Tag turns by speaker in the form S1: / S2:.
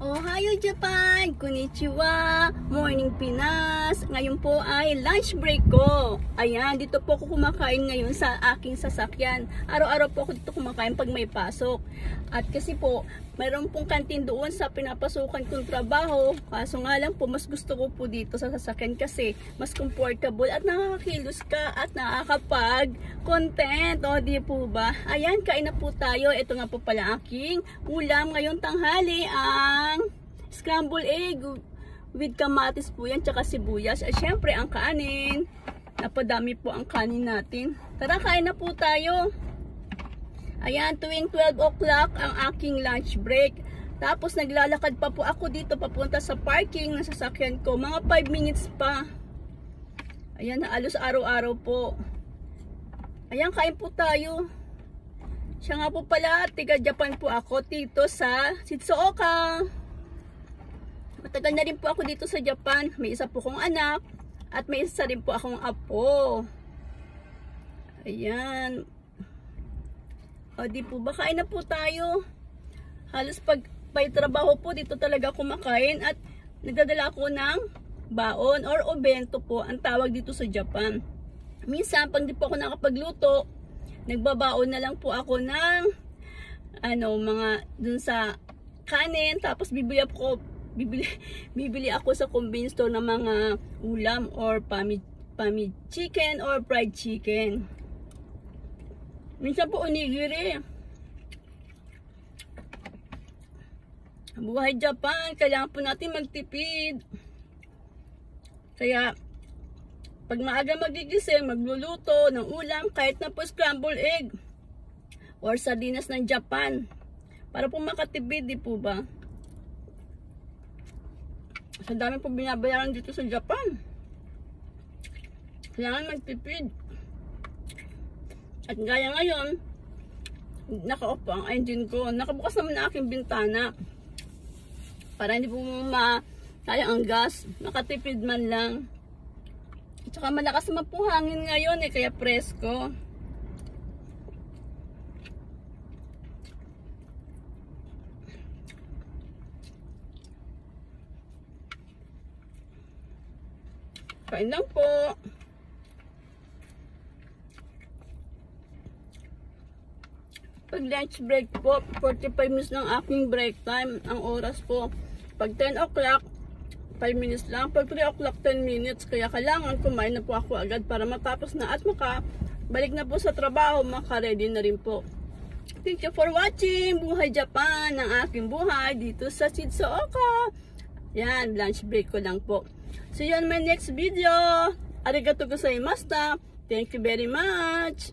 S1: Ohayo Japan! Konnichiwa! Morning Pinas! Ngayon po ay lunch break ko. Ayan, dito po ako kumakain ngayon sa aking sasakyan. Araw-araw po ako dito kumakain pag may pasok. At kasi po, mayroon pong kantin doon sa pinapasukan kong trabaho. Kaso nga lang po, mas gusto ko po dito sa sasakyan kasi mas comfortable at nakakakilos ka at nakakapag-content. O, di po ba? Ayan, kain na po tayo. Ito nga po pala aking ulam ngayong tanghali ang scrambled egg with kamatis po yan, tsaka sibuyas. At syempre, ang kanin. Napadami po ang kanin natin. Tara, kain na po tayo. Ayan, tuwing 12 o'clock ang aking lunch break. Tapos naglalakad pa po ako dito papunta sa parking ng sasakyan ko. Mga 5 minutes pa. Ayan, halos araw-araw po. Ayan, kain po tayo. Siya nga po pala, tiga Japan po ako dito sa Shizuoka. Matagal na rin po ako dito sa Japan. May isa po kong anak at may isa rin po akong apo. Ayan. O di po ba, kain na po tayo. Halos pag may trabaho po, dito talaga kumakain at nagdadala ako ng baon or obento po, ang tawag dito sa Japan. Minsan, pag di po ako nakapagluto, nagbabaon na lang po ako ng mga dun sa kanin, tapos bibili ako sa convenience store ng mga ulam or pamid chicken or fried chicken. Minsan po onigiri. Buhay Japan, kailangan po natin magtipid. Kaya pag maaga magigising, magluluto ng ulam, kahit na po scrambled egg or sardinas ng Japan, para po makatipid, di po ba? Sa dami po binabayaran dito sa Japan. Kailangan magtipid. At gaya ngayon, naka-off po ang engine ko. Nakabukas naman ang aking bintana. Para hindi po sayang ang gas. Nakatipid man lang. At saka malakas naman po hangin ngayon kaya presko. Kain lang po. Pag lunch break po, 45 minutes lang aking break time. Ang oras po, pag 10 o'clock, 5 minutes lang. Pag 3 o'clock, 10 minutes. Kaya kailangan kumain na po ako agad para matapos na at makabalik na po sa trabaho, maka-ready na rin po. Thank you for watching Buhay Japan, ang aking buhay dito sa Shizuoka. Yan, lunch break ko lang po. See you on my next video. Arigatou gozaimashita. Thank you very much.